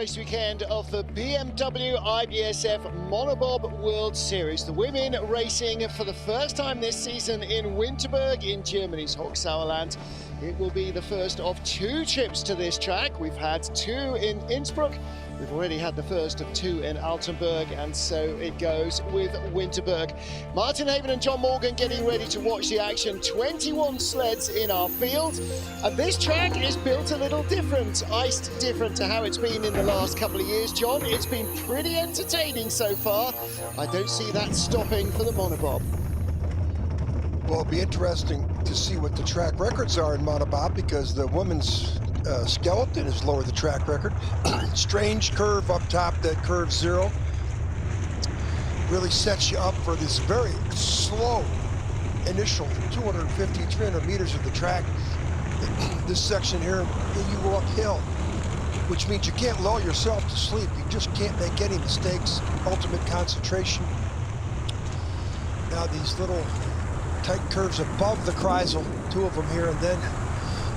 race weekend of the BMW IBSF Monobob World Series. The women racing for the first time this season in Winterberg in Germany's Hochsauerland. It will be the first of 2 trips to this track. We've had 2 in Innsbruck. We've already had the first of 2 in Altenburg, and so it goes with Winterberg. Martin Haven and John Morgan getting ready to watch the action. 21 sleds in our field, and this track is built a little different, iced different to how it's been in the last couple of years. John, it's been pretty entertaining so far. I don't see that stopping for the Monobob. Well, it'll be interesting to see what the track records are in Monobob, because the women's skeleton has lowered the track record. Strange curve up top, that curve 0. Really sets you up for this very slow initial 250, 300 meters of the track. This section here, you go uphill, which means you can't lull yourself to sleep. You just can't make any mistakes. Ultimate concentration. Now these little tight curves above the Kreisel, 2 of them here, and then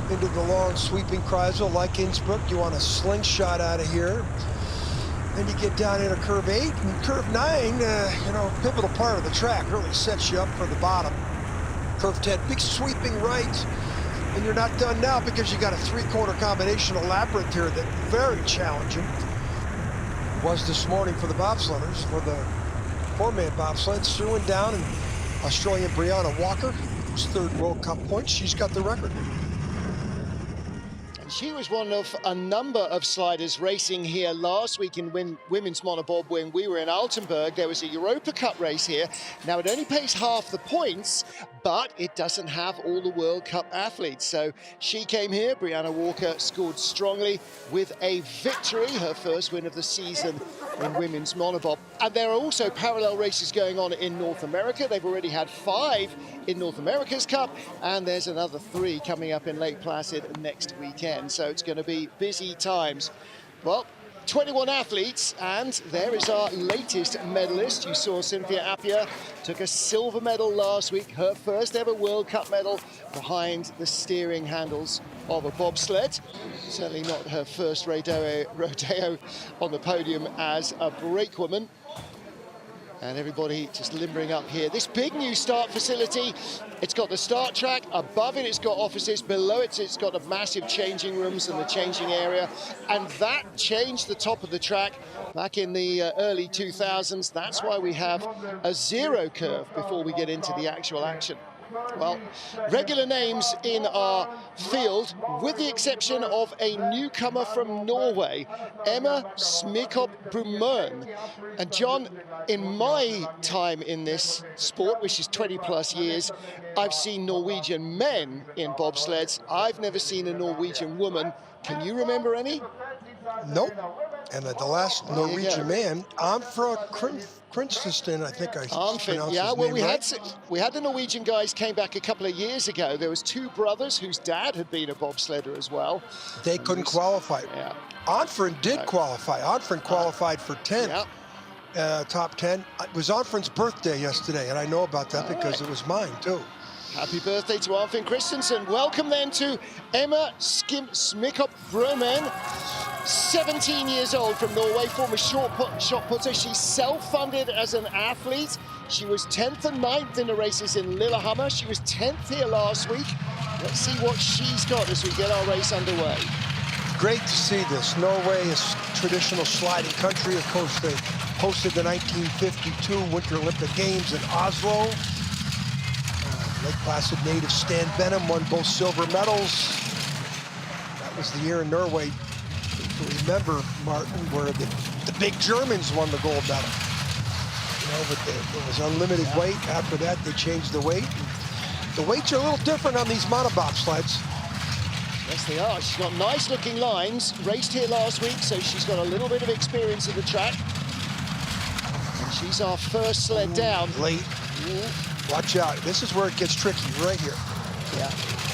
into the long sweeping Kreisel like Innsbruck. You want a slingshot out of here. Then you get down into curve 8 and curve 9, you know, pivotal part of the track, really sets you up for the bottom. Curve 10, big sweeping right, and you're not done now because you got a 3-corner combinational labyrinth here that very challenging. Was this morning for the bobsledders, for the 4-man bobsled. Sue and down, and Australian Brianna Walker, whose 3rd World Cup point. She's got the record. She was one of a number of sliders racing here last week in women's monobob when we were in Altenburg. There was a Europa Cup race here. Now, it only pays half the points, but it doesn't have all the World Cup athletes. So she came here. Brianna Walker scored strongly with a victory, her first win of the season in women's monobob. And there are also parallel races going on in North America. They've already had 5 in North America's Cup, and there's another 3 coming up in Lake Placid next weekend. So it's going to be busy times. Well, 21 athletes, and there is our latest medalist. You saw Cynthia Appiah took a silver medal last week, her first ever World Cup medal behind the steering handles of a bobsled. Certainly not her first rodeo on the podium as a brakewoman. And everybody just limbering up here. This big new start facility, it's got the start track. Above it, it's got offices. Below it, it's got a massive changing rooms and the changing area. And that changed the top of the track back in the early 2000s. That's why we have a 0 curve before we get into the actual action. Well, regular names in our field, with the exception of a newcomer from Norway, Emma Smikop Brumøen. And John, in my time in this sport, which is 20+ years, I've seen Norwegian men in bobsleds. I've never seen a Norwegian woman. Can you remember any? Nope. And the last Norwegian man, Amfra Krinston, I think I pronounced his name we had the Norwegian guys came back a couple of years ago. There was 2 brothers whose dad had been a bobsledder as well. They couldn't qualify. Yeah. Onfren did qualify. Onfren qualified for 10th, top 10. It was Onfren's birthday yesterday, and I know about that because it was mine too. Happy birthday to Arfinn Christensen. Welcome then to Emma Smikop Brumøen, 17 years old, from Norway, former shot putter. She's self-funded as an athlete. She was 10th and 9th in the races in Lillehammer. She was 10th here last week. Let's see what she's got as we get our race underway. Great to see this. Norway is traditional sliding country. Of course, they hosted the 1952 Winter Olympic Games in Oslo. Lake Placid native Stan Benham won both silver medals. That was the year in Norway, remember, Martin, where the big Germans won the gold medal. You know, but it was unlimited weight. After that, they changed the weight. The weights are a little different on these monobob sleds. Yes, they are. She's got nice looking lines. Raced here last week, so she's got a little bit of experience of the track. And she's our first sled down. Late. Watch out. This is where it gets tricky, right here. Yeah.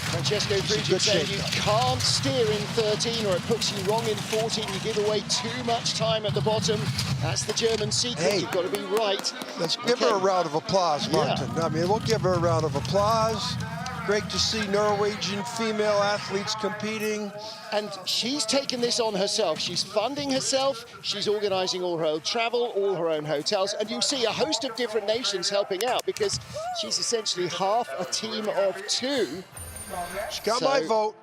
Francesco Frigid saying you can't steer in 13 or it puts you wrong in 14. You give away too much time at the bottom. That's the German secret. Hey, you've got to be right. Let's give her a round of applause, Martin. Yeah. I mean, we'll give her a round of applause. Great to see Norwegian female athletes competing. And she's taken this on herself. She's funding herself. She's organizing all her own travel, all her own hotels. And you see a host of different nations helping out because she's essentially half a team of two. She got my vote.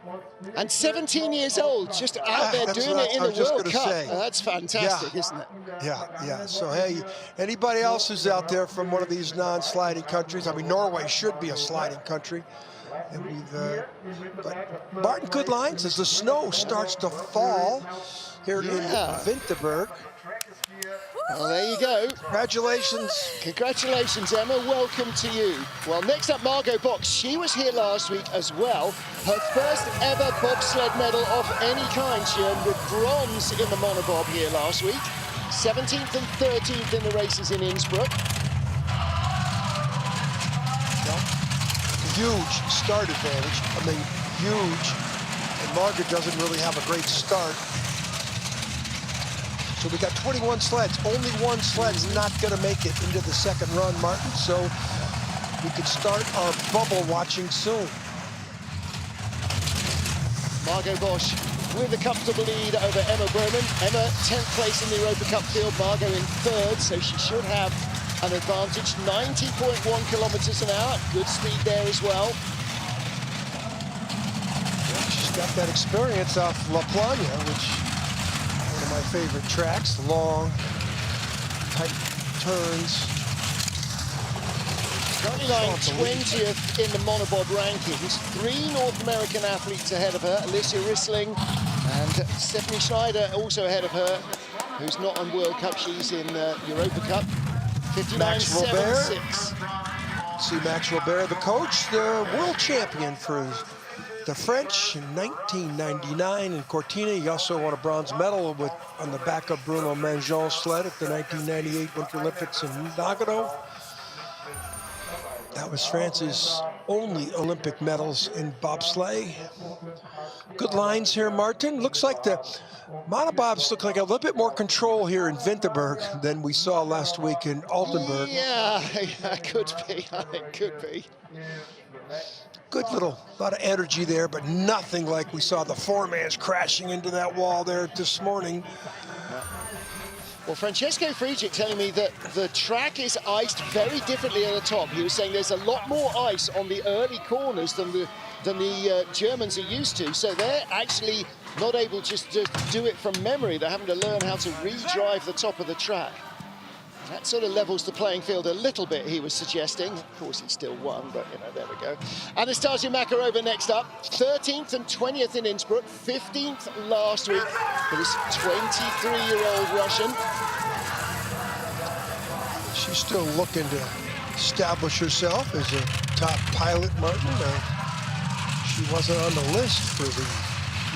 And 17 years old, just out there doing it in the World Cup. That's fantastic, isn't it? Yeah. So, hey, anybody else who's out there from one of these non-sliding countries, I mean, Norway should be a sliding country. And but Martin, good lines as the snow starts to fall here in Winterberg. Well, there you go. Congratulations. Congratulations, Emma. Welcome to you. Well, next up, Margo Bosch. She was here last week as well. Her first ever bobsled medal of any kind. She earned with bronze in the monobob here last week. 17th and 13th in the races in Innsbruck. Huge start advantage. I mean, huge. And Margo doesn't really have a great start. So we got 21 sleds. Only one sled's not going to make it into the second run, Martin. So we could start our bubble watching soon. Margo Bosch with a comfortable lead over Emma Broman. Emma 10th place in the Europa Cup field, Margo in 3rd, so she should have an advantage. 90.1 kilometers an hour, good speed there as well. Yeah, she's got that experience off La Plana, which is one of my favorite tracks. Long, tight turns. Currently lying 20th in the monobob rankings. 3 North American athletes ahead of her, Alicia Rissling and Stephanie Schneider also ahead of her, who's not on World Cup, she's in Europa Cup. 59.76. See Max Robert, the coach, the world champion for the French in 1999 in Cortina. He also won a bronze medal on the back of Bruno Manjon's sled at the 1998 Winter Olympics in Nagano. That was France's only Olympic medals in bobsleigh. Good lines here, Martin. Looks like the monobobs look like a little bit more control here in Winterberg than we saw last week in Altenburg. Yeah, could be. It could be. Good lot of energy there, but nothing like we saw the four-mans crashing into that wall there this morning. Well, Francesco Friedrich telling me that the track is iced very differently at the top. He was saying there's a lot more ice on the early corners than the Germans are used to. So they're actually not able just to do it from memory. They're having to learn how to re-drive the top of the track. That sort of levels the playing field a little bit, he was suggesting. Of course, he still won, but, you know, there we go. Anastasia Makarova next up. 13th and 20th in Innsbruck. 15th last week for this 23-year-old Russian. She's still looking to establish herself as a top pilot, Martin. She wasn't on the list for the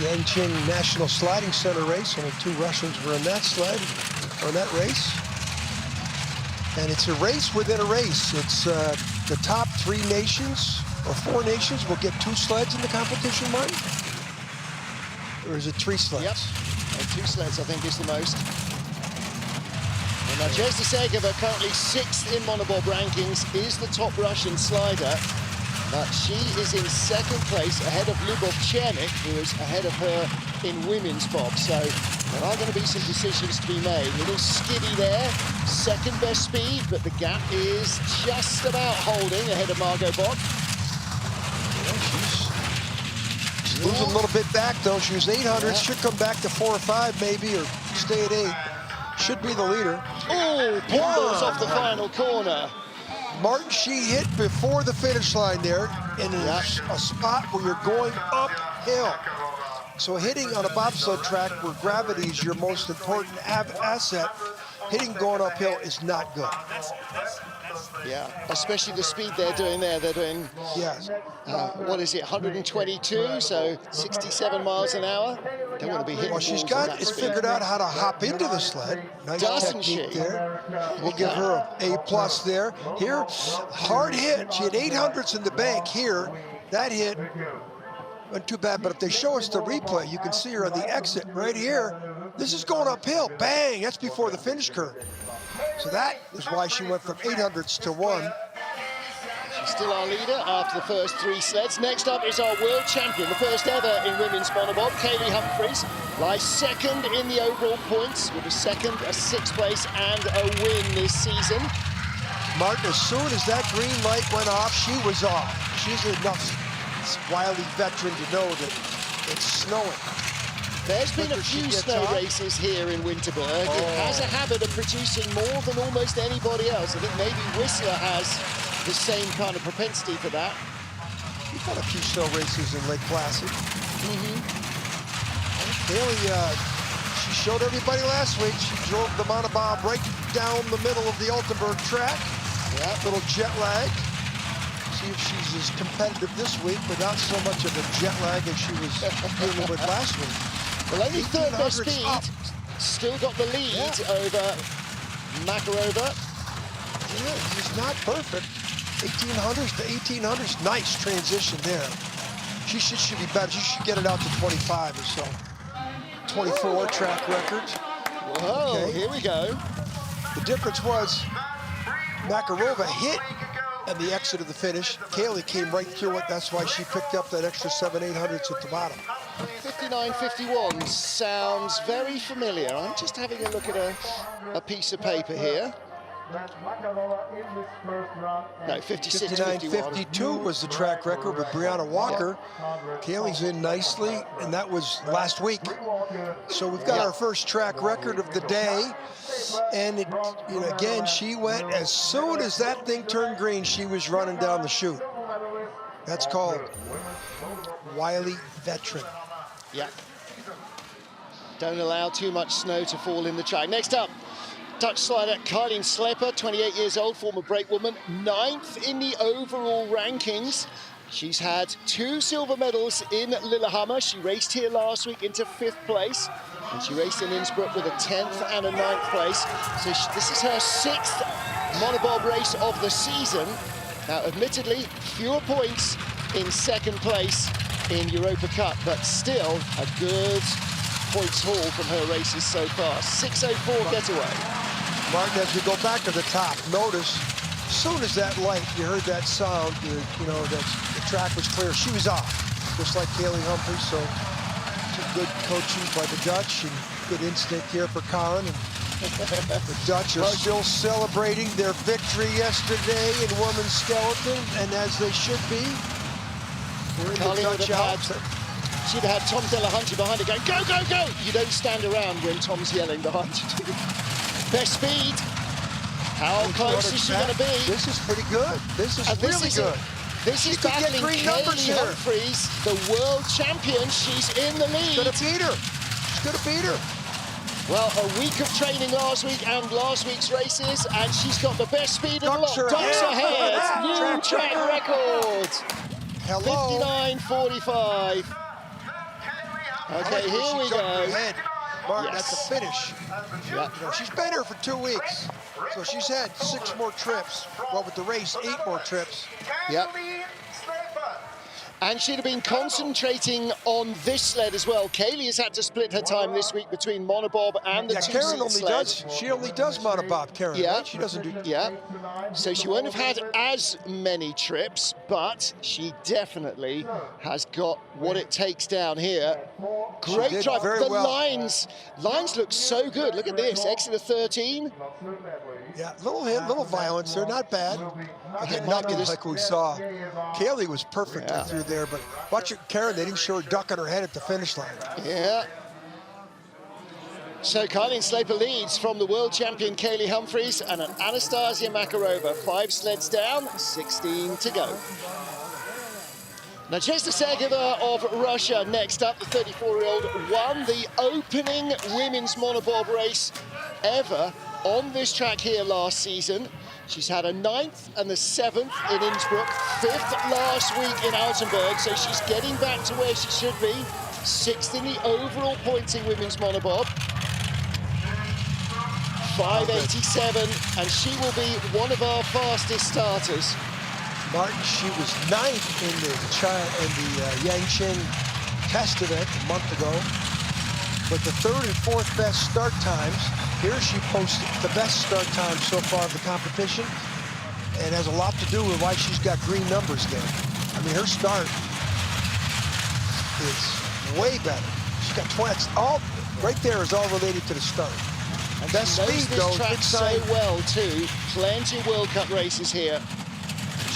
Ying Ching National Sliding Center race. Only 2 Russians were in that sled, or in that race. And it's a race within a race. It's the top 3 nations or 4 nations will get 2 sleds in the competition, Martin? Or is it 3 sleds? Yep, 2 sleds I think is the most. And now Nadezhda Segova, currently 6th in monobob rankings, is the top Russian slider. But she is in 2nd place ahead of Lubov Chernik, who is ahead of her in women's bob. So there are going to be some decisions to be made. A little skiddy there, 2nd best speed, but the gap is just about holding ahead of Margo Bosch. Yeah, she's losing a little bit back though. She was 800, should come back to 4 or 5 maybe, or stay at 8. Should be the leader. Oh, pinballs off the final corner. Martin, she hit before the finish line there in a spot where you're going uphill. So hitting on a bobsled track where gravity is your most important asset, hitting going uphill is not good. Yeah, especially the speed they're doing there. They're doing, what is it, 122, so 67 miles an hour. Don't want to be hitting. Well, she's got it figured out how to hop into the sled. Nice technique there. We'll give her an A+ there. Here, hard hit. She had 800s in the bank here. That hit wasn't too bad, but if they show us the replay, you can see her on the exit right here. This is going uphill. Bang! That's before the finish curve. So that is why she went from 800s to 1. She's still our leader after the first 3 sleds. Next up is our world champion, the first ever in women's monobob, Humphries, lies second in the overall points with a second, a 6th place, and a win this season. Martin, as soon as that green light went off, she was off. She's enough wily veteran to know that it's snowing. There's been a few snow races here in Winterberg. It has a habit of producing more than almost anybody else. I think maybe Whistler has the same kind of propensity for that. We've had a few snow races in Lake Placid. Bailey, she showed everybody last week. She drove the monobob right down the middle of the Altenburg track. Little jet lag. See if she's as competitive this week without so much of a jet lag as she was dealing with last week. Well, only third best speed, still got the lead over Makarova. Yeah, he's not perfect. 1800s to 1800s, nice transition there. She should be better. She should get it out to 25 or so. 24 track record. Whoa, here we go. The difference was Makarova hit at the exit of the finish. Kaylee came right through it. That's why she picked up that extra 7/800ths at the bottom. 59.51 sounds very familiar. I'm just having a look at a piece of paper here. No, 59.52 was the track record with Brianna Walker. Kaylee's in nicely, and that was last week. So we've got our first track record of the day. And it, you know, again, she went as soon as that thing turned green, she was running down the chute. That's called wily veteran. Yeah. Don't allow too much snow to fall in the track. Next up, Dutch slider Katrin, 28 years old, former brakewoman, 9th in the overall rankings. She's had 2 silver medals in Lillehammer. She raced here last week into 5th place, and she raced in Innsbruck with a 10th and a 9th place. So this is her 6th monobob race of the season. Now, admittedly, fewer points in 2nd place in Europa Cup, but still a good points haul from her races so far. 6:04 getaway. Martin, as we go back to the top, notice as soon as that light, you heard that sound, you know, that the track was clear. She was off, just like Kaylee Humphries. So some good coaching by the Dutch and good instinct here for Katrin. The Dutch are still celebrating their victory yesterday in women's skeleton, and as they should be. We're in the Dutch Alps. She'd have had Tom Delahunty behind her going, go, go, go! You don't stand around when Tom's yelling behind you. Best speed. How close is she going to be? This is pretty good. This is really good. This is battling Katrin Humphries, the world champion. She's in the lead. She's going to beat her. She's going to beat her. Well, a week of training last week and last week's races, and she's got the best speed in the lot. Ducks ahead. New track record. Hello. 59.45. Okay, here we go. Martin, that's a finish. You know, she's been here for 2 weeks, so she's had 6 more trips. Well, with the race, 8 more trips. Yep. And she'd have been concentrating on this sled as well. Kaylee has had to split her time this week between monobob and the two-seat sled. She only does monobob, Katrin. Yeah. Right? She doesn't do. Yeah. So she won't have had as many trips, but she definitely has got what it takes down here. Great drive. The lines look so good. Look at this. Exit of 13. Yeah, little hit, little violence. They're not bad. Again, not like we saw. Kaylee was perfectly through there, but watch it, Katrin, they didn't show her ducking her head at the finish line. Yeah. So Katrin Sleper leads from the world champion Kaylee Humphries and an Anastasia Makarova. 5 sleds down, 16 to go. Nadyezhda Sergeyeva of Russia next up. The 34-year-old won the opening women's monobob race ever on this track here last season. She's had a 9th and the 7th in Innsbruck, 5th last week in Altenburg, so she's getting back to where she should be. 6th in the overall points in women's monobob. 5.87, and she will be one of our fastest starters. Martin, she was 9th in the Ying Ching test event a month ago, but the 3rd and 4th best start times. Here she posted the best start time so far of the competition. and has a lot to do with why she's got green numbers there. I mean, her start is way better. She's got 20. All right there is all related to the start. And best she knows speed, this though, track big so time. well too. Plenty of World Cup races here.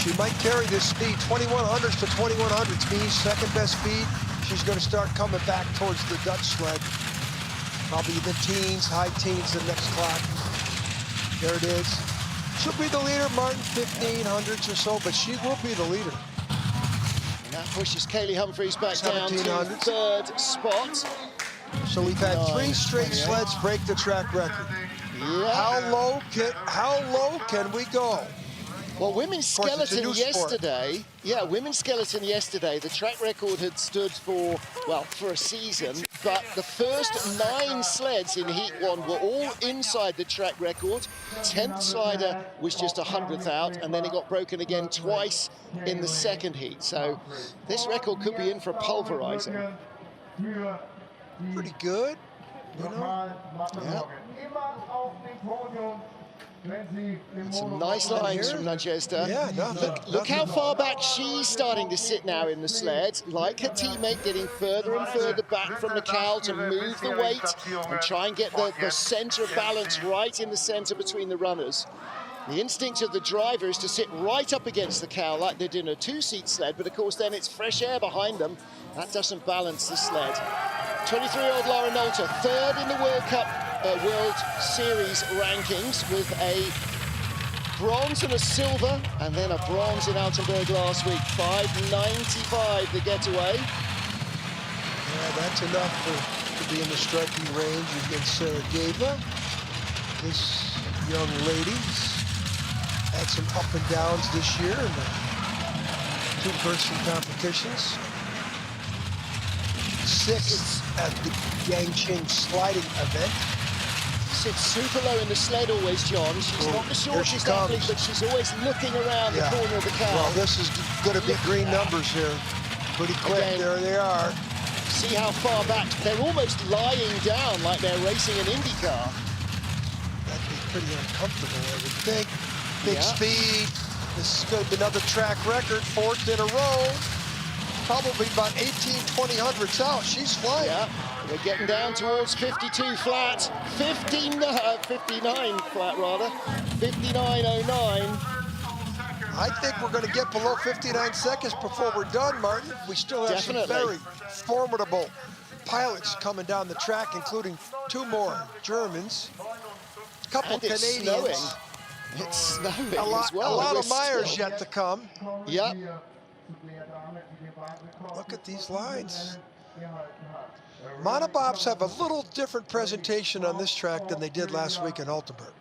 She might carry this speed. 2100s to 2100s means second best speed. She's going to start coming back towards the Dutch sled. Probably the teens, high teens, the next clock. There it is. She'll be the leader, Martin, 1500s or so, but she will be the leader. And that pushes Kaylee Humphries back down to 1700s. third spot. So we've had 3 straight 28. sleds break the track record. Yeah. How low can we go? Well, women's Of course, it's a skeleton new sport. yesterday. Yeah, women's skeleton yesterday. The track record had stood for, well, for a season, but the first 9 sleds in Heat 1 were all inside the track record. 10th slider was just 100th out, and then it got broken again twice in the second heat. So this record could be in for a pulverizing. Pretty good, you know? Yeah. Some nice lines from Nadezhda. Yeah, Look how far back she's starting to sit now in the sled. Like her teammate, getting further and further back from the cowl to move the weight and try and get the center of balance right in the center between the runners. The instinct of the driver is to sit right up against the cowl like they did in a 2-seat sled, but of course then it's fresh air behind them. That doesn't balance the sled. 23-year-old Lara Nolte, third in the World Cup World Series rankings with a bronze and a silver, and then a bronze in Altenburg last week. 5.95 the getaway. Yeah, that's enough to be in the striking range against Sergeyeva. This young lady's had some up and downs this year in the 2-person competitions. 6th at the Ying Ching sliding event. Sits super low in the sled always, John. She's not the shortest athlete, but she's always looking around the corner of the cowl. Well, this is going to be green numbers here. Pretty quick. Again, there they are. See how far back. They're almost lying down like they're racing an IndyCar. That'd be pretty uncomfortable, I would think. Big Yeah. speed. This is going to be another track record, 4th in a row. Probably about 18-20 hundredths out. She's flying. Yeah, we're getting down towards 52 flat. 59 flat, rather. 59.09. I think we're going to get below 59 seconds before we're done, Martin. We still have some very formidable pilots coming down the track, including 2 more Germans, a couple And it's Canadians. snowing. It's snowing A lot, as well. a lot We're of Myers still- yet to come. Yep. Look at these lines. Monobobs have a little different presentation on this track than they did last week in Altenburg.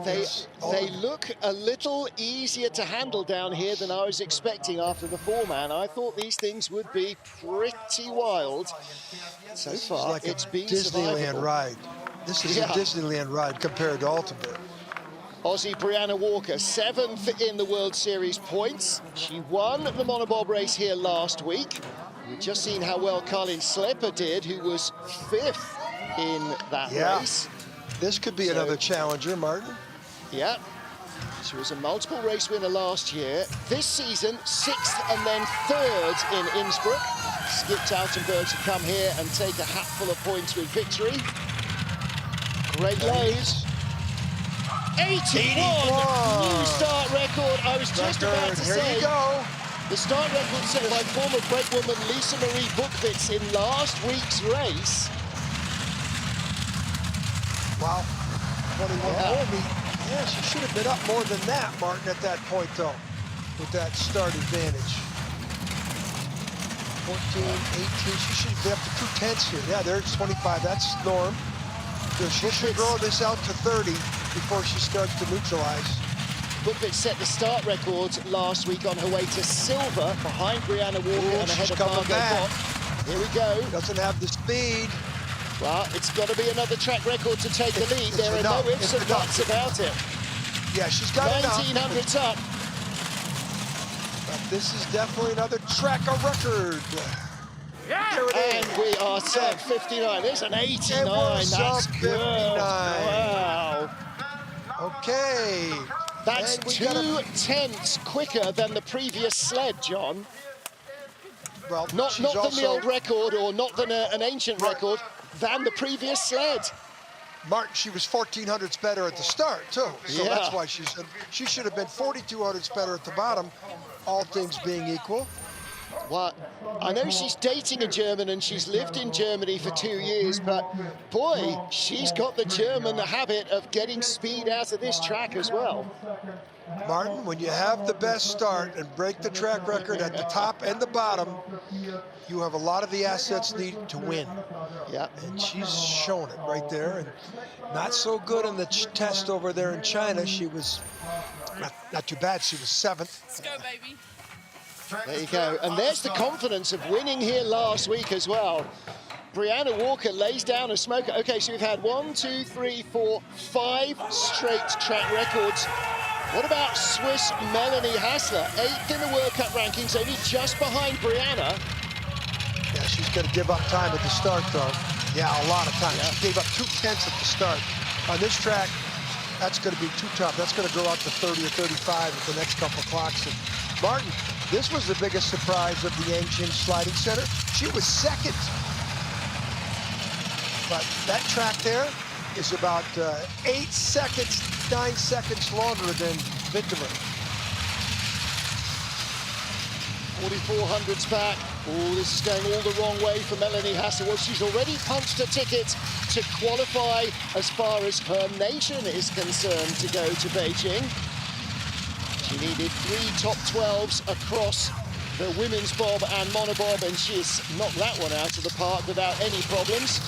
They look a little easier to handle down here than I was expecting after the 4-man. I thought these things would be pretty wild. So far, Like it's a been Disneyland survivable. ride. This is a Disneyland ride compared to Altenburg. Aussie Brianna Walker, 7th in the World Series points. She won the Monobob race here last week. We've just seen how well Colin Slepper did, who was 5th in that race. This could be another challenger, Martin. Yeah. She was a multiple race winner last year. This season, 6th and then 3rd in Innsbruck. Skipped Altenburg to come here and take a hatful of points with victory. Great loads. 81! New start record. I was just about to say. Here you go. The start record set by former brakewoman Lisa Marie Bukvitz in last week's race. Wow. 21 Yeah, she should have been up more than that, Martin, at that point, though, with that start advantage. 14, 18, she should be up to 2/10 here. Yeah, there's 25, that's norm. So she should grow this out to 30 before she starts to neutralize. Bukvitz set the start record last week on her way to silver behind Brianna Walker and ahead of Margo Bosch. Here we go. Doesn't have the speed. Well, it's got to be another track record to take the lead. There are no ifs and buts about it. Yeah, she's got 1900s up. But this is definitely another tracker record. There it is. And we are sub 59. There's an 89. And we're That's sub good. 59. Wow. Okay. That's 2/10 quicker than the previous sled, John. Well, not than the old record, or not than an ancient record, than the previous sled. Martin, she was 1400ths better at the start, too. So yeah. That's why she should have been 4200ths better at the bottom, all things being equal. Well, I know she's dating a German and she's lived in Germany for 2 years, but boy, she's got the German habit of getting speed out of this track as well. Martin, when you have the best start and break the track record at the top and the bottom, you have a lot of the assets needed to win. Yeah. And she's shown it right there. And not so good in the test over there in China. She was not too bad. She was 7th. Let's go, baby. There you go. And there's the confidence of winning here last week as well. Brianna Walker lays down a smoker. Okay, so we've had 1, 2, 3, 4, 5 straight track records. What about Swiss Melanie Hassler? 8th in the World Cup rankings, only just behind Brianna. Yeah, she's going to give up time at the start, though. Yeah, a lot of time. Yeah. She gave up 2/10 at the start. On this track, that's going to be too tough. That's going to go out to 30 or 35 at the next couple of clocks. And Martin, this was the biggest surprise of the Ying Ching Sliding Center. She was 2nd. But that track there is about 8 seconds, 9 seconds longer than Winterberg. 4400s back. Oh, this is going all the wrong way for Melanie Hassler. Well, she's already punched a ticket to qualify as far as her nation is concerned to go to Beijing. She needed 3 top 12s across the women's bob and monobob, and she's knocked that one out of the park without any problems.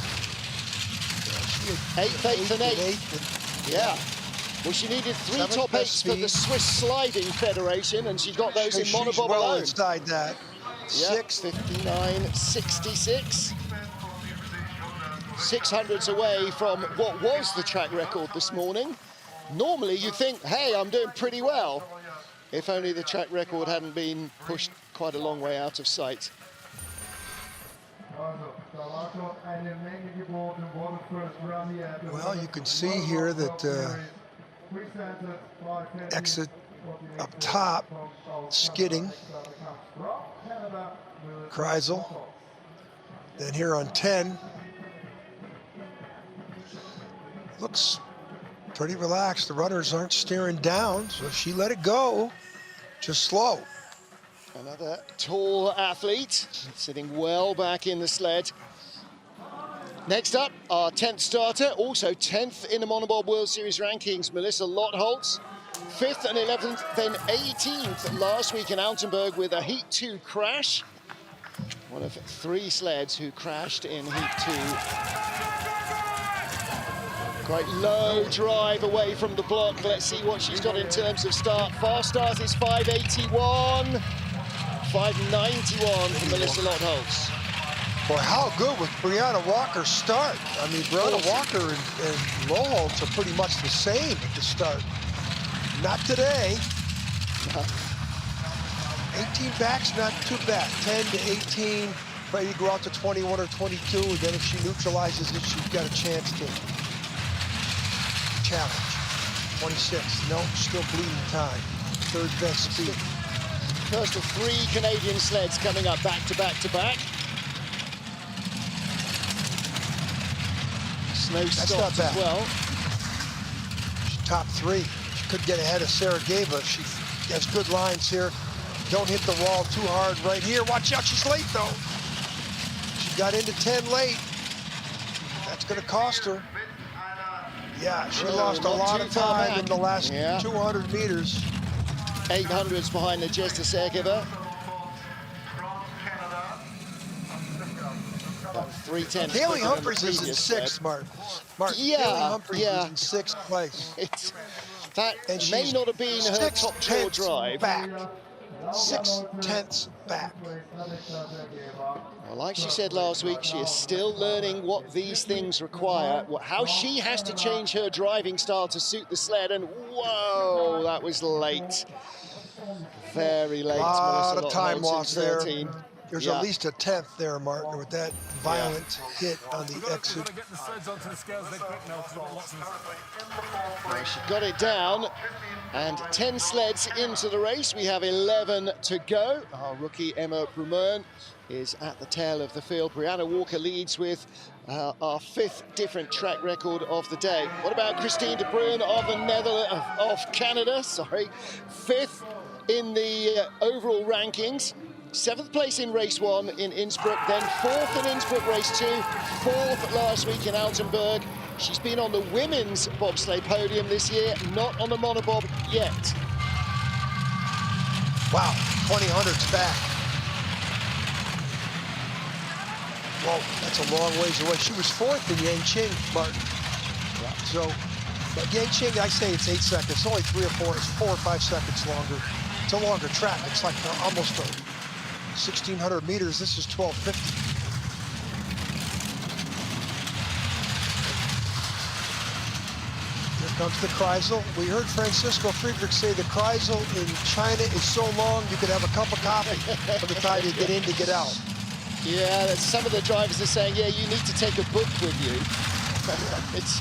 8th and 8th. Yeah. Well, she needed 3 top 8s for the Swiss Sliding Federation, and she got those in monobob well alone. Inside that. Yeah, 59.66. 600s away from what was the track record this morning. Normally, you'd think, hey, I'm doing pretty well. If only the track record hadn't been pushed quite a long way out of sight. Well, you can see here that exit up top, skidding, Kreisel. Then here on 10, looks pretty relaxed. The runners aren't steering down, so she let it go, just slow. Another tall athlete, sitting well back in the sled. Next up, our 10th starter, also 10th in the Monobob World Series rankings, Melissa Lotholtz. 5th and 11th, then 18th last week in Altenburg with a Heat 2 crash. One of 3 sleds who crashed in Heat 2. Quite low drive away from the block. Let's see what she's got in terms of start. Fast start is 581. 591 for Melissa Lotholtz. Boy, how good with Brianna Walker's start. I mean, Brianna Walker and Lotholtz are pretty much the same at the start. Not today. 18 back's not too bad. 10 to 18, maybe go out to 21 or 22, and then if she neutralizes it, she's got a chance to challenge. 26, no, still bleeding time. 3rd best speed. First of 3 Canadian sleds coming up back to back to back. Snow stopped as well. She's top 3. She could get ahead of Sarah Gava. She has good lines here. Don't hit the wall too hard right here. Watch out, she's late though. She got into 10 late. That's gonna cost her. Yeah, she lost a lot of time in the last 200 meters. 800s behind the Jester Sergeva. 310. Haley Humphries is in 6th, Mark. Yeah, Haley Humphries is in 6th place. That and may not have been her top draw drive. Back. 6/10 back. Well, like she said last week, she is still learning what these things require, how she has to change her driving style to suit the sled, and whoa, that was late. Very late. A lot of time lost there. There's at least a 10th there, Martin, with that violent hit on the exit. Well, she got it down, and 10 sleds into the race. We have 11 to go. Our rookie Emma Brumern is at the tail of the field. Brianna Walker leads with our 5th different track record of the day. What about Christine de Bruyn of the Netherlands, of Canada? Sorry, 5th in the overall rankings. 7th place in race 1 in Innsbruck, then 4th in Innsbruck race 2, 4th last week in Altenburg. She's been on the women's bobsleigh podium this year, not on the monobob yet. Wow, 2000's back. Whoa, that's a long ways away. She was 4th in Ying Ching, Martin. Yeah. So, but Ying Ching, I say it's 8 seconds. It's only 3 or 4. It's 4 or 5 seconds longer. It's a longer track. It's like almost 1,600 meters. This is 1250. Here comes the Kreisel. We heard Francisco Friedrich say the Kreisel in China is so long you could have a cup of coffee by the time you get in to get out. Yeah, some of the drivers are saying, yeah, you need to take a book with you. It's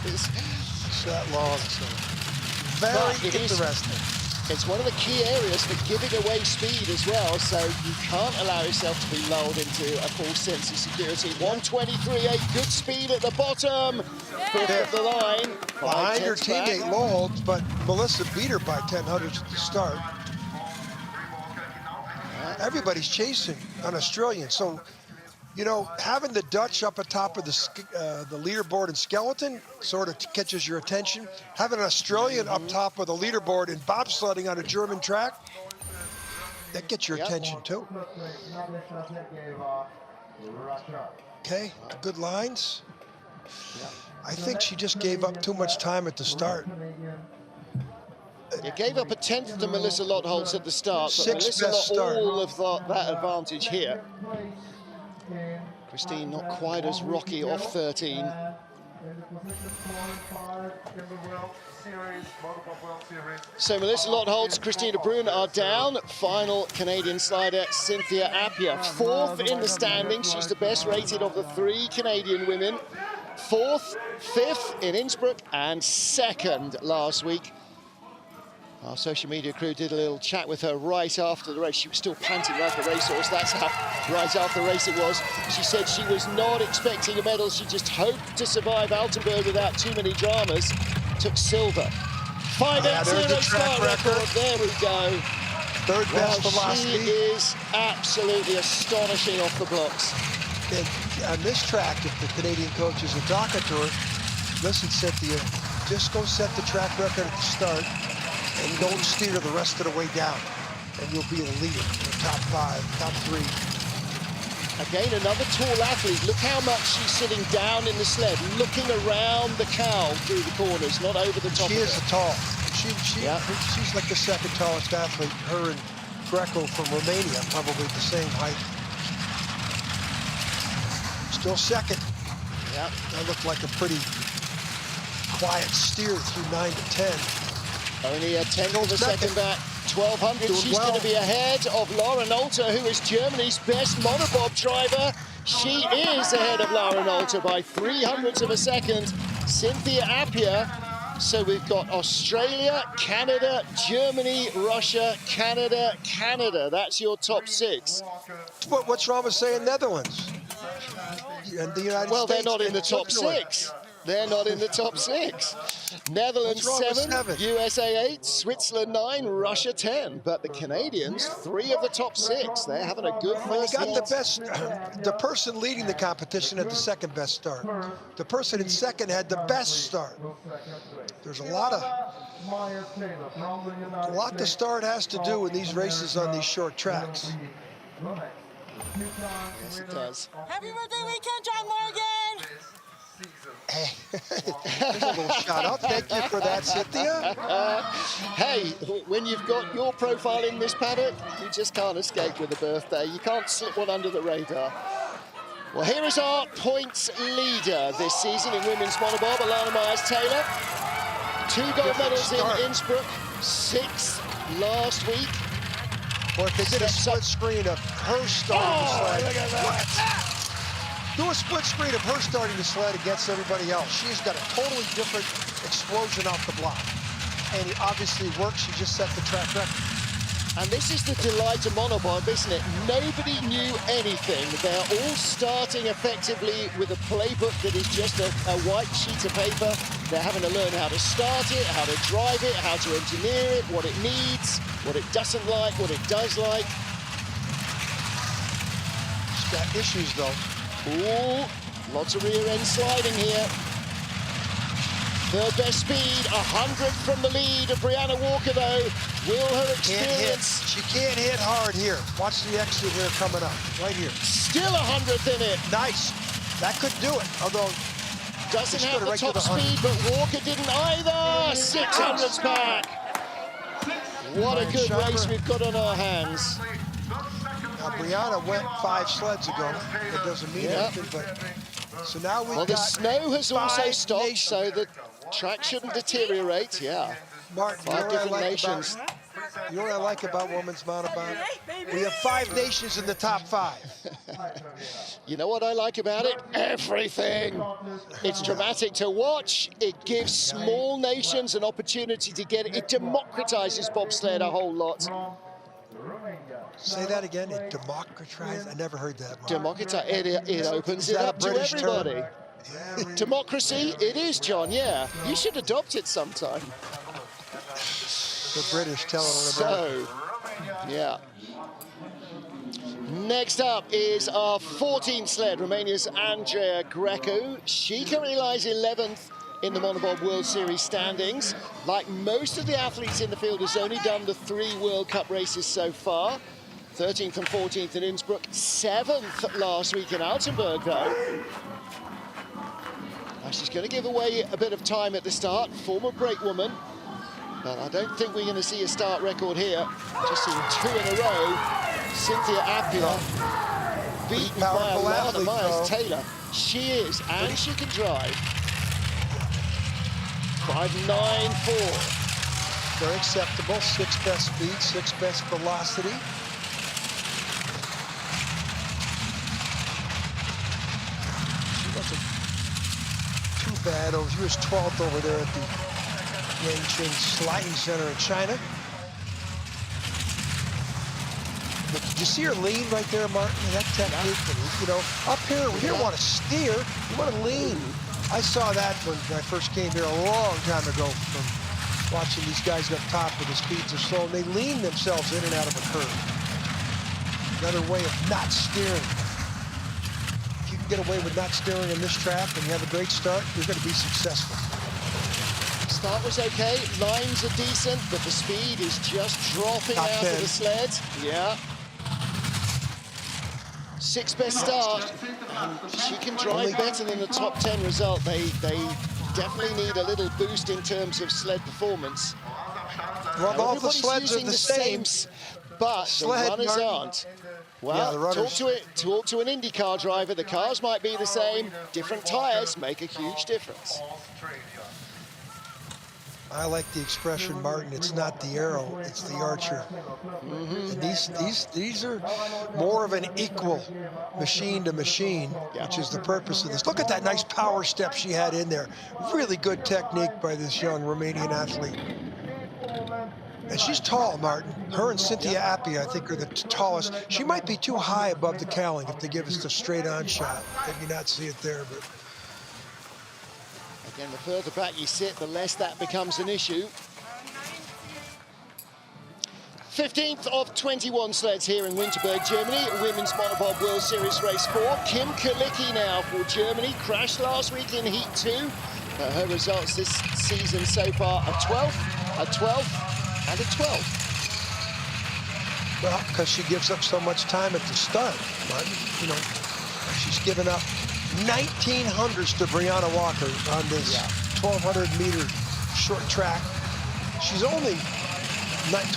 that long. So very interesting. It's one of the key areas for giving away speed as well, so you can't allow yourself to be lulled into a false sense of security. 1:23.8, good speed at the bottom, 5th of the line. Behind her teammate Loholtz, but Melissa beat her by 0.1 at the start. Everybody's chasing an Australian, so you know, having the Dutch up atop of the leaderboard in skeleton sort of catches your attention. Having an Australian up top of the leaderboard in bobsledding on a German track, that gets your attention too. Okay, good lines. I think she just gave up too much time at the start. You gave up a 10th to Melissa Lotholtz at the start, but Sixth Melissa got start. all of that advantage here. Christine not quite as rocky off 13. So Melissa Lotholtz, Christine de Bruyn are down. Final Canadian slider, Cynthia Appiah. 4th in the standings. She's the best rated of the 3 Canadian women. 4th, 5th in Innsbruck, and 2nd last week. Our social media crew did a little chat with her right after the race. She was still panting like a racehorse. That's how right after the race it was. She said she was not expecting a medal. She just hoped to survive Altenburg without too many dramas. Took silver. 5.80 start record. There we go. 3rd best velocity. She is absolutely astonishing off the blocks. And on this track, if the Canadian coach is talking to her, listen, Cynthia, just go set the track record at the start. And don't steer the rest of the way down, and you'll be a leader, the top 5, top 3. Again, another tall athlete. Look how much she's sitting down in the sled, looking around the cowl through the corners, not over the top. She is tall. She's like the 2nd tallest athlete. Her and Grecu from Romania, probably the same height. Still 2nd. Yeah, That looked like a pretty quiet steer through 9 to 10. Only a 10th of a second back, 1200. She's going to be ahead of Laura Nolte, who is Germany's best monobob driver. She is ahead of Laura Nolte by 300ths of a second. Cynthia Appiah. So we've got Australia, Canada, Germany, Russia, Canada, Canada. That's your top 6. What's wrong with saying Netherlands? And the United Well, States, they're not in the top Switzerland. 6. They're not in the top 6. Netherlands 7, USA 8, Switzerland 9, Russia 10. But the Canadians, 3 of the top 6. They're having a good first You got heat. the best, the person leading the competition had the 2nd best start. The person in 2nd had the best start. There's a lot the start has to do in these races on these short tracks. Yes, it does. Happy birthday weekend, John Morgan! Hey, there's a little shout out. Thank you for that, Cynthia. Hey, when you've got your profile in this paddock, you just can't escape with a birthday. You can't slip one under the radar. Well, here is our points leader this season in women's monobob, Alana Myers-Taylor. 2 gold medals in Innsbruck, 6th last week. Or if they did a split screen of her starting the sled. Look at that. Do a split screen of her starting the sled against everybody else. She's got a totally different explosion off the block. And it obviously works. She just set the track record. And this is the delight of Monobob, isn't it? Nobody knew anything. They're all starting effectively with a playbook that is just a white sheet of paper. They're having to learn how to start it, how to drive it, how to engineer it, what it needs, what it doesn't like, what it does like. She's got issues, though. Ooh, lots of rear end sliding here. Third best speed, 100 from the lead of Brianna Walker, though. Will her experience... She can't hit hard here. Watch the exit here coming up, right here. Still 100th in it. Nice. That could do it, although... Doesn't have the top speed, but Walker didn't either. 600's back. What a good race we've got on our hands. Now, Brianna went 5 sleds ago. It doesn't mean anything, but... So now we've got the snow has also stopped, nations. so the track shouldn't deteriorate. Yeah. Martin, 5 different nations. You know what I like about women's monobob? We have 5 nations in the top 5. You know what I like about it? Everything. It's dramatic to watch. It gives small nations an opportunity to get it. It democratizes bobsled a whole lot. Say that again. It democratizes. I never heard that. Democratize. It opens it up to everybody. Democracy, it is, John. Yeah, you should adopt it sometime. The British telling them So, yeah. Next up is our 14th sled, Romania's Andrea Grecu. She currently lies 11th in the Monobob World Series standings. Like most of the athletes in the field, has only done the 3 World Cup races so far. 13th and 14th in Innsbruck, 7th last week in Altenburg, though. Now she's going to give away a bit of time at the start, former brakewoman. But I don't think we're going to see a start record here. Just seeing 2 in a row. Cynthia Appia beaten by Alana Myers-Taylor. She is, and she can drive. 5.94. Very acceptable. 6th best speed, 6th best velocity. She wasn't too bad. She was 12th over there at the Ying Ching Sliding Center in China. But did you see her lean right there, Martin? That technique, you know, up here, we don't want to steer, you want to lean. I saw that when I first came here a long time ago from watching these guys up top where the speeds are slow, and they lean themselves in and out of a curve. Another way of not steering. If you can get away with not steering in this track and you have a great start, you're going to be successful. Start was okay, lines are decent, but the speed is just dropping out of the sled. Yeah. 6th best start. And she can drive better than the top 10 result. They definitely need a little boost in terms of sled performance. Well, all the sleds are the same, but the runners aren't. Well, yeah, talk to an IndyCar driver. The cars might be the same. Different tires make a huge difference. I like the expression, Martin, it's not the arrow, it's the archer. And these are more of an equal machine to machine, which is the purpose of this. Look at that nice power step she had in there. Really good technique by this young Romanian athlete. And she's tall, Martin. Her and Cynthia Appia, I think, are the tallest. She might be too high above the cowling if they give us the straight-on shot. Maybe not see it there, but... Again, the further back you sit, the less that becomes an issue. 15th of 21 sleds here in Winterberg, Germany. Women's Monobob World Series Race 4. Kim Kalicki now for Germany. Crashed last week in Heat 2. Her results this season so far are 12th, a 12th, and a 12th. Well, because she gives up so much time at the start, Martin. You know, she's given up 1900s to Brianna Walker on this 1,200-meter short track. She's only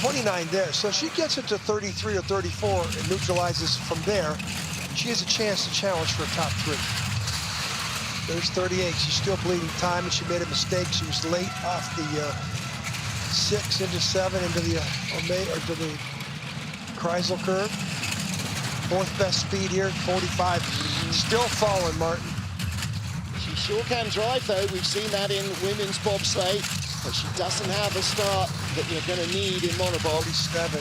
29 there, so she gets it to 33 or 34 and neutralizes from there. She has a chance to challenge for a top 3. There's 38. She's still bleeding time, and she made a mistake. She was late off the 6 into 7 into the Kreisel curve. Fourth best speed here, 45. Still falling, Martin. She sure can drive, though. We've seen that in women's bobsleigh, but she doesn't have a start that you're going to need in monobob. 47.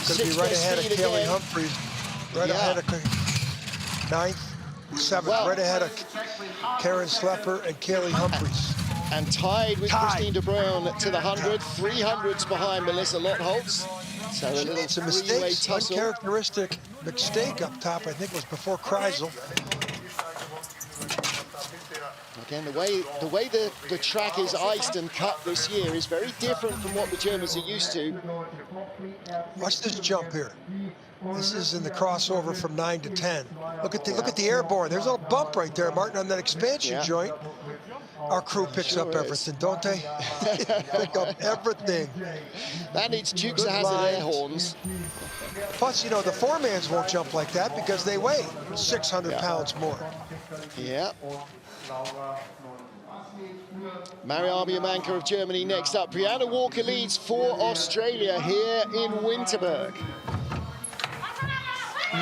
Going to be right ahead of Kelly Humphries. Right ahead of ninth, seventh, right ahead of Karen Slepper and Kelly Humphries. And tied with Christine de Bruin to the 100. 300s behind Melissa Lottholz. So a little three-way tussle. Uncharacteristic mistake up top, I think, was before Kreisel. Again, the way the track is iced and cut this year is very different from what the Germans are used to. Watch this jump here. This is in the crossover from 9 to 10. Look at the airborne. There's a little bump right there, Martin, on that expansion joint. Our crew picks up everything, don't they? Pick up everything. That needs Dukes of Hazzard air horns. Plus, you know, the four-mans won't jump like that because they weigh 600 pounds more. Yeah. Mariama Manka of Germany next up. Brianna Walker leads for Australia here in Winterberg.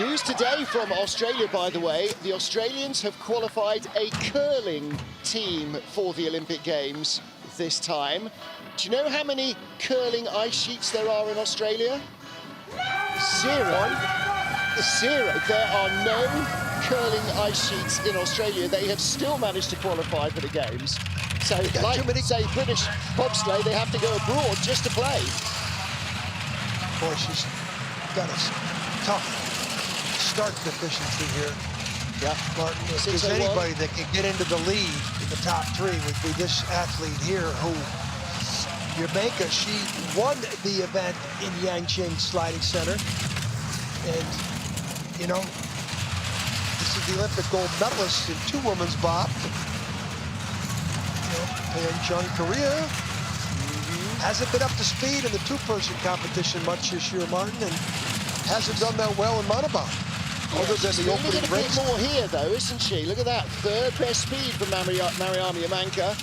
News today from Australia, by the way. The Australians have qualified a curling team for the Olympic Games this time. Do you know how many curling ice sheets there are in Australia? 0. 0. There are no curling ice sheets in Australia. They have still managed to qualify for the Games. So, like, say, British bobsleigh, they have to go abroad just to play. Boy, she's got a tough start deficiency here. Yeah, Martin, if there's anybody that can get into the lead in the top 3 would be this athlete here who, Jamaica, she won the event in Ying Ching Sliding Center. And, you know, this is the Olympic gold medalist in 2 women's bob. You know, Pyeongchang, Korea. Hasn't been up to speed in the 2-person competition much this year, Martin, and hasn't done that well in monobob. Other than the opening race. A bit more here, though, isn't she? Look at that. 3rd best speed for Mariama Manka.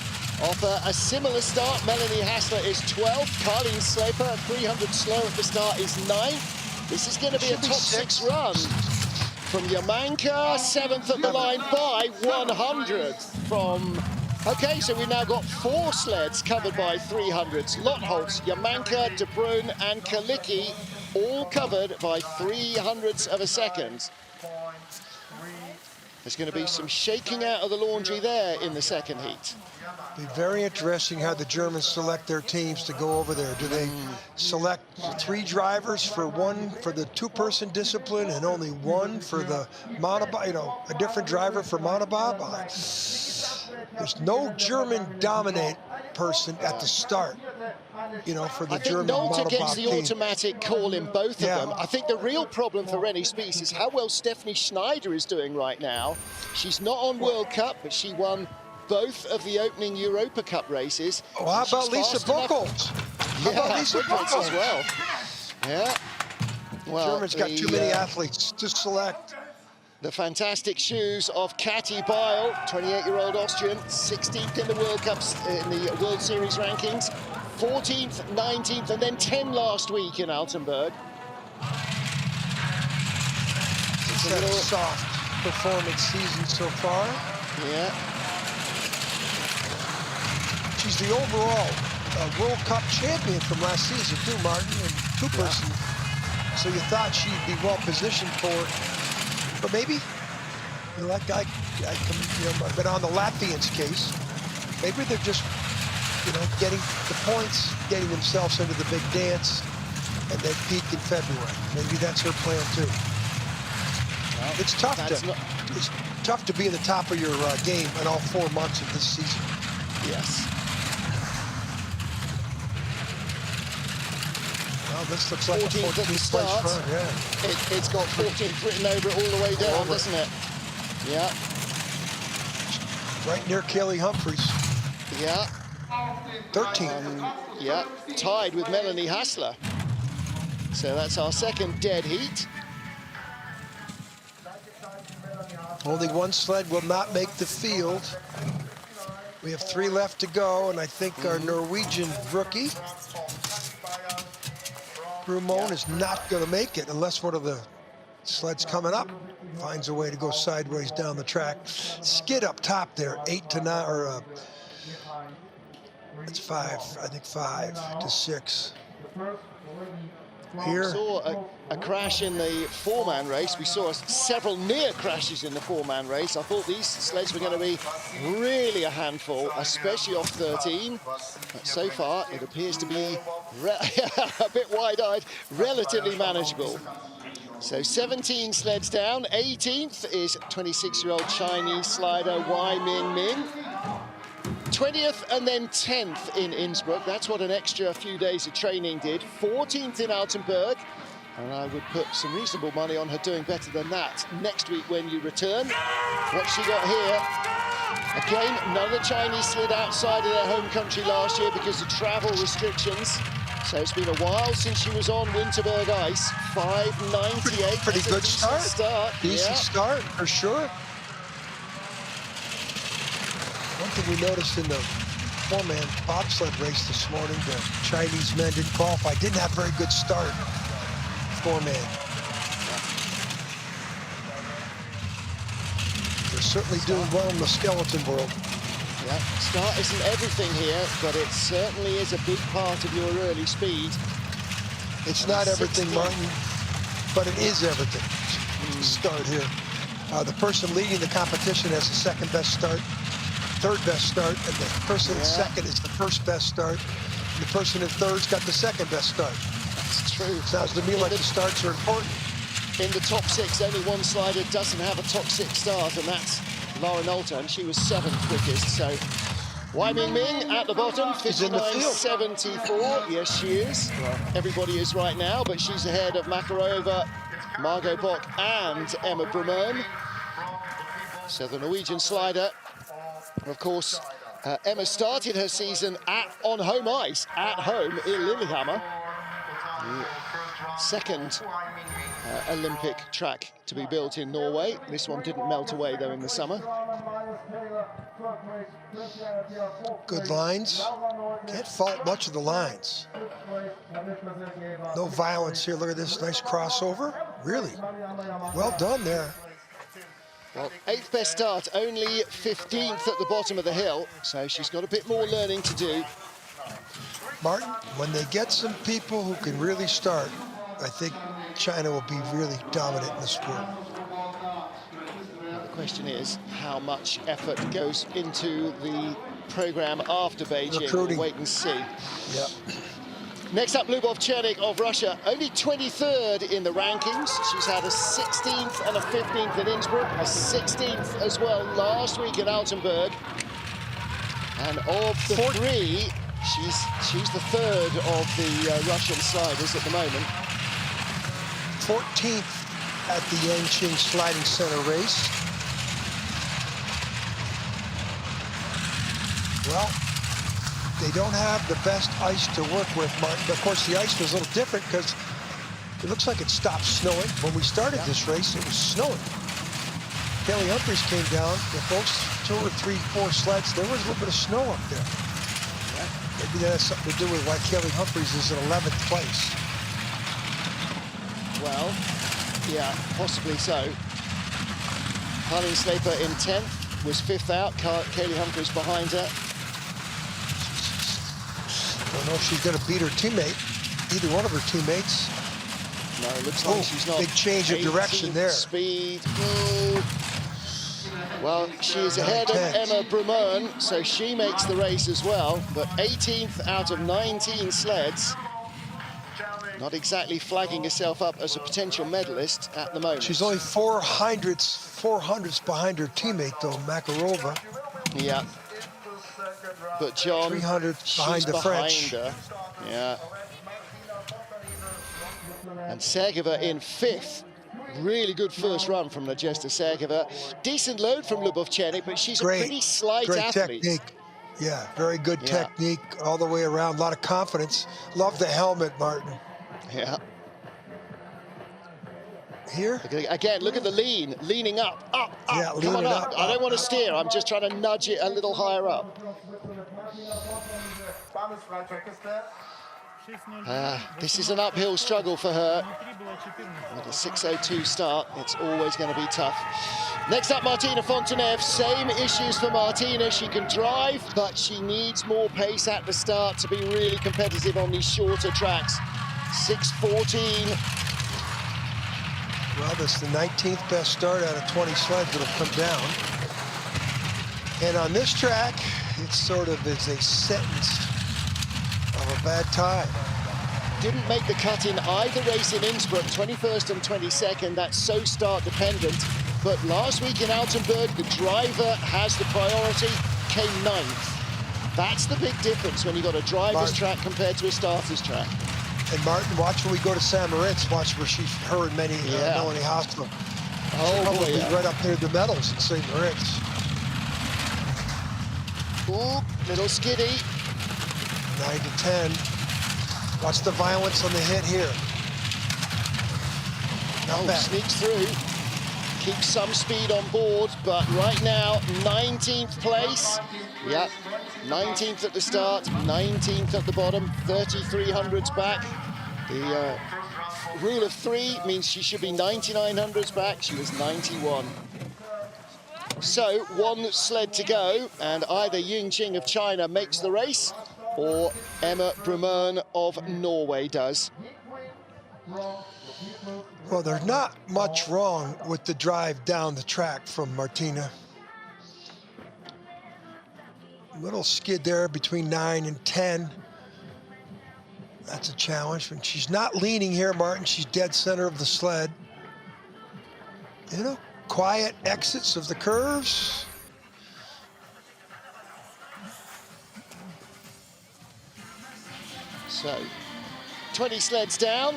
Off a similar start, Melanie Hassler is 12th. Carleen Sloper, 300 slow at the start, is 9th. This is going to be a top 6 run. From Yamanka, 7th at the line by 100th from... Okay, so we've now got 4 sleds covered by 300s. Lottholz, Yamanka, De Bruin and Kalicki, all covered by 300ths of a second. There's going to be some shaking out of the laundry there in the second heat. Be very interesting how the Germans select their teams to go over there. Do they select 3 drivers for the 2-person discipline and only 1 for the monobob? You know, a different driver for monobob. There's no German dominant person at the start. You know, for the German monobob team. I think Nolte gets the automatic call in both of them. I think the real problem for Rennie Spies is how well Stephanie Schneider is doing right now. She's not on World Cup, but she won both of the opening Europa Cup races. Oh, how about Lisa Buchholz? How about Lisa Buchholz as well? Yeah. Well, Germans got too many athletes to select. The fantastic shoes of Kati Beierl, 28-year-old Austrian, 16th in the World Cups, in the World Series rankings, 14th, 19th, and then 10 last week in Altenburg. It's a little soft performance season so far. Yeah. She's the overall World Cup champion from last season too, Martin, and 2-person. Yeah. So you thought she'd be well positioned for it. But maybe, you know, that guy, but on the Latvians' case, maybe they're just, you know, getting the points, getting themselves into the big dance, and then peak in February. Maybe that's her plan too. Well, it's tough to be at the top of your game in all 4 months of this season. Yes. Well, this looks like 14th at the start. Yeah. It's got 14th written over it all the way down, doesn't it? Yeah. Right near Kelly Humphries. Yeah. 13th. Yeah, tied with Melanie Hassler. So that's our second dead heat. Only 1 sled will not make the field. We have 3 left to go, and I think our Norwegian rookie, Rumon is not going to make it unless one of the sleds coming up finds a way to go sideways down the track. Skid up top there, 8 to 9, or it's 5, I think 5 to 6. Here. We saw a crash in the four-man race. We saw several near crashes in the four-man race. I thought these sleds were going to be really a handful, especially off 13. But so far, it appears to be a bit wide-eyed, relatively manageable. So 17 sleds down. 18th is 26-year-old Chinese slider Wai Ming Ming. 20th and then 10th in Innsbruck. That's what an extra few days of training did. 14th in Altenburg. And I would put some reasonable money on her doing better than that next week when you return. What she got here. Again, none of the Chinese slid outside of their home country last year because of travel restrictions. So it's been a while since she was on Winterberg ice. 5.98. Pretty good start. Decent start, for sure. One thing we noticed in the four-man bobsled race this morning, the Chinese men didn't qualify. Didn't have a very good start, four-man. They're certainly doing well in the skeleton world. Yeah, start isn't everything here, but it certainly is a big part of your early speed. It's not everything, Martin, but it is everything. Start here. The person leading the competition has the second best start, third best start, and the person in second is the first best start. And the person in third's got the second best start. That's true. Sounds to me like the starts are important. In the top 6, only one slider doesn't have a top 6 start, and that's Lauren Alter, and she was 7th quickest. So Wai Ming Ming at the bottom, 59.74. Yes, she is. Well, everybody is right now, but she's ahead of Makarova, Margo Bosch, and Emma Brumern. So the Norwegian slider. Of course, Emma started her season on home ice, at home in Lillehammer. The second Olympic track to be built in Norway. This one didn't melt away, though, in the summer. Good lines. Can't fault much of the lines. No violence here. Look at this nice crossover. Really well done there. Well, 8th best start, only 15th at the bottom of the hill, so she's got a bit more learning to do. Martin, when they get some people who can really start, I think China will be really dominant in the sport. Well, the question is how much effort goes into the program after Beijing. Recruiting. We'll wait and see. Yep. Next up, Lyubov Chernik of Russia, only 23rd in the rankings. She's had a 16th and a 15th in Innsbruck, a 16th as well last week at Altenburg. And of the three, she's the third of the Russian sliders at the moment. 14th at the Ying Ching Sliding Center race. Well, they don't have the best ice to work with, Martin. But of course, the ice was a little different because it looks like it stopped snowing. When we started this race, it was snowing. Kelly Humphries came down. The folks, 2 or 3, 4 sleds, there was a little bit of snow up there. Maybe that has something to do with why Kelly Humphries is in 11th place. Well, yeah, possibly so. Harleen Slaper in 10th, was 5th out. Kaylee Humphries behind her. I don't know if she's going to beat her teammate, either one of her teammates. No, it looks like she's not. Big change of direction there. Speed. Oh. Well, she is ahead of Emma Brumern, so she makes the race as well. But 18th out of 19 sleds. Not exactly flagging herself up as a potential medalist at the moment. She's only 4 hundredths behind her teammate, though, Makarova. Yeah. But John, 300 behind the French. Her. Yeah. And Sergeva in 5th. Really good first run from Nadezhda Sergeva. Decent load from Lyubov Chernik, but she's a pretty slight athlete. Technique. Yeah, very good technique all the way around. A lot of confidence. Love the helmet, Martin. Yeah. Here? Again, look at the leaning up. Yeah, come on up. I don't want to steer. I'm just trying to nudge it a little higher up. This is an uphill struggle for her. With a 6:02 start, it's always going to be tough. Next up, Martina Fontenev. Same issues for Martina. She can drive, but she needs more pace at the start to be really competitive on these shorter tracks. 6:14. Well, that's the 19th best start out of 20 sleds that'll come down. And on this track, it sort of is a sentence of a bad time. Didn't make the cut in either race in Innsbruck, 21st and 22nd. That's so start dependent. But last week in Altenburg, the driver has the priority, came 9th. That's the big difference when you got a driver's track compared to a starter's track. And Martin, watch when we go to St. Moritz, watch where her and Melanie Hospital. Oh, probably boy, right up near the medals in St. Moritz. Ooh, little skiddy. 9 to 10. Watch the violence on the hit here. Not bad. Sneaks through. Keeps some speed on board, but right now, 19th place. Yep, 19th at the start, 19th at the bottom, 3300s back. The rule of 3 means she should be 9900s back. She was 91. So, one sled to go, and either Ying Ching of China makes the race, or Emma Brumern of Norway does. Well, there's not much wrong with the drive down the track from Martina. Little skid there between 9 and 10. That's a challenge. When she's not leaning here, Martin, she's dead center of the sled. You know, quiet exits of the curves. So, 20 sleds down,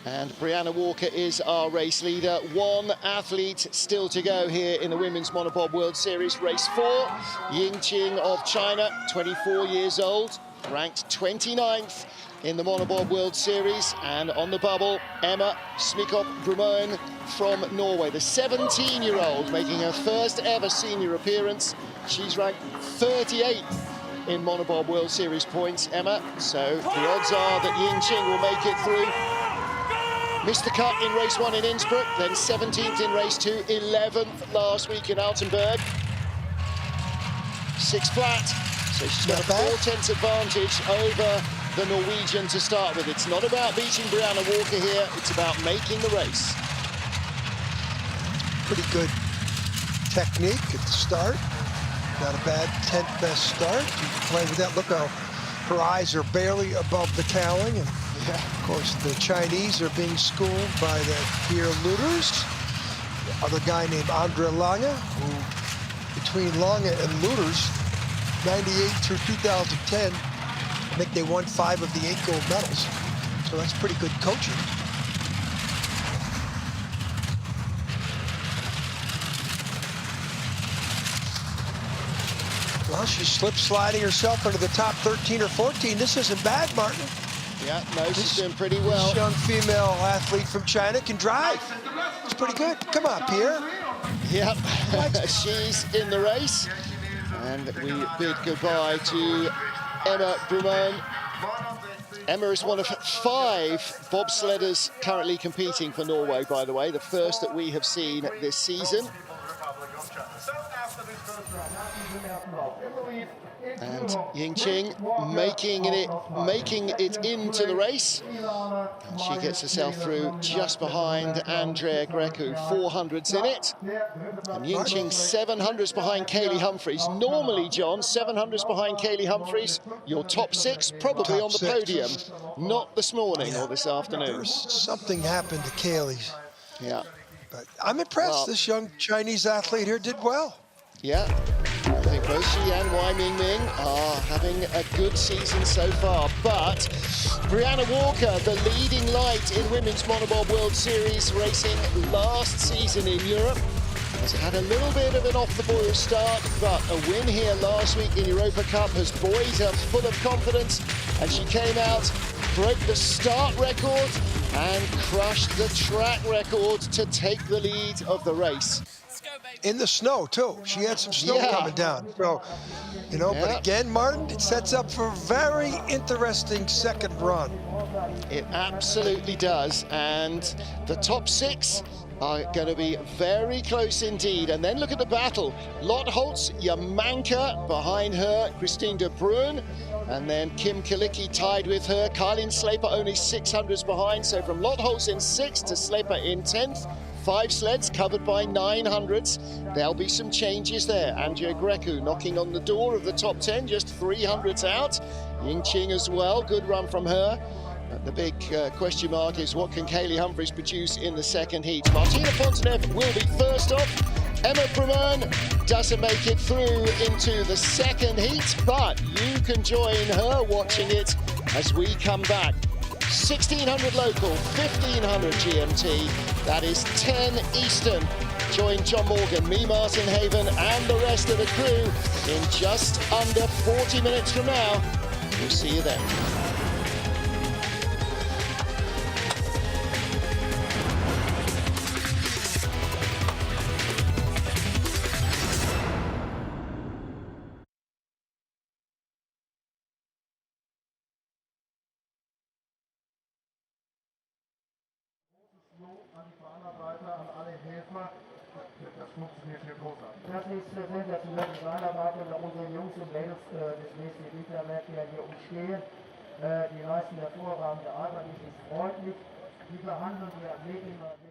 and Brianna Walker is our race leader. One athlete still to go here in the Women's Monobob World Series. Race 4, Ying Ching of China, 24 years old, ranked 29th in the Monobob World Series. And on the bubble, Emma Brumern from Norway, the 17-year-old, making her first ever senior appearance. She's ranked 38th in Monobob World Series points, Emma. So the odds are that Ying Ching will make it through. Missed the cut in race 1 in Innsbruck, then 17th in race 2, 11th last week in Altenburg. 6 flat, so she's got a 4/10 advantage over the Norwegian to start with. It's not about beating Brianna Walker here, it's about making the race. Pretty good technique at the start. Not a bad 10th best start. You can play with that. Look how her eyes are barely above the cowling. And of course, the Chinese are being schooled by the Pierre Luters. The other guy named Andrea Lange, who between Lange and Luters, 98 through 2010, I think they won 5 of the 8 gold medals. So that's pretty good coaching. Well, she's slip-sliding herself into the top 13 or 14. This isn't bad, Martin. Yeah, no, she's doing pretty well. This young female athlete from China can drive. It's pretty good. Come on, Pierre. Yep, she's in the race. And we bid goodbye to Emma Brumern. Emma is one of 5 bobsledders currently competing for Norway, by the way, the first that we have seen this season. And Ying Ching making it into the race. And she gets herself through just behind Andrea Grecu, 400s in it. And Ying Ching 700s behind Kaylee Humphries. Normally, John, 700s behind Kaylee Humphries, your top 6 probably on the podium. Not this morning or this afternoon. Something happened to Kaylee. Yeah. But I'm impressed. Well, this young Chinese athlete here did well. Yeah, I think both she and Wai Ming are having a good season so far. But Brianna Walker, the leading light in Women's Monobob World Series racing last season in Europe, has had a little bit of an off-the-boil start, but a win here last week in Europa Cup has buoyed her full of confidence, and she came out, broke the start record, and crushed the track record to take the lead of the race. in the snow too. She had some snow Yeah. coming down. So, you know, but Yeah. again, Martin, it sets up for a very interesting second run. It absolutely does, and the top 6 are going to be very close indeed. And then look at the battle. Lotte Holtz, Yamanka behind her, Christine de Bruyn, and then Kim Kalicki tied with her. Karin Sleper only 600s behind, so from Lotte Holtz in 6th to Sleper in 10th. 5 sleds covered by 900s. There'll be some changes there. Andrea Grecu knocking on the door of the top 10, just 300s out. Ying Ching as well, good run from her. But the big question mark is what can Kaylee Humphries produce in the second heat? Martina Fontenev will be first off. Emma Brumern doesn't make it through into the second heat, but you can join her watching it as we come back. 1600 local, 1500 GMT, that is 10 Eastern. Join John Morgan, me, Martin Haven, and the rest of the crew in just under 40 minutes from now. We'll see you then. Das ist sensationell. Die Bahnarbeiter und unsere Jungs und Mädels des nächsten Elite-Werk, die hier umstehen, die leisten hervorragende Arbeit. Es ist freundlich. Die behandeln die Athleten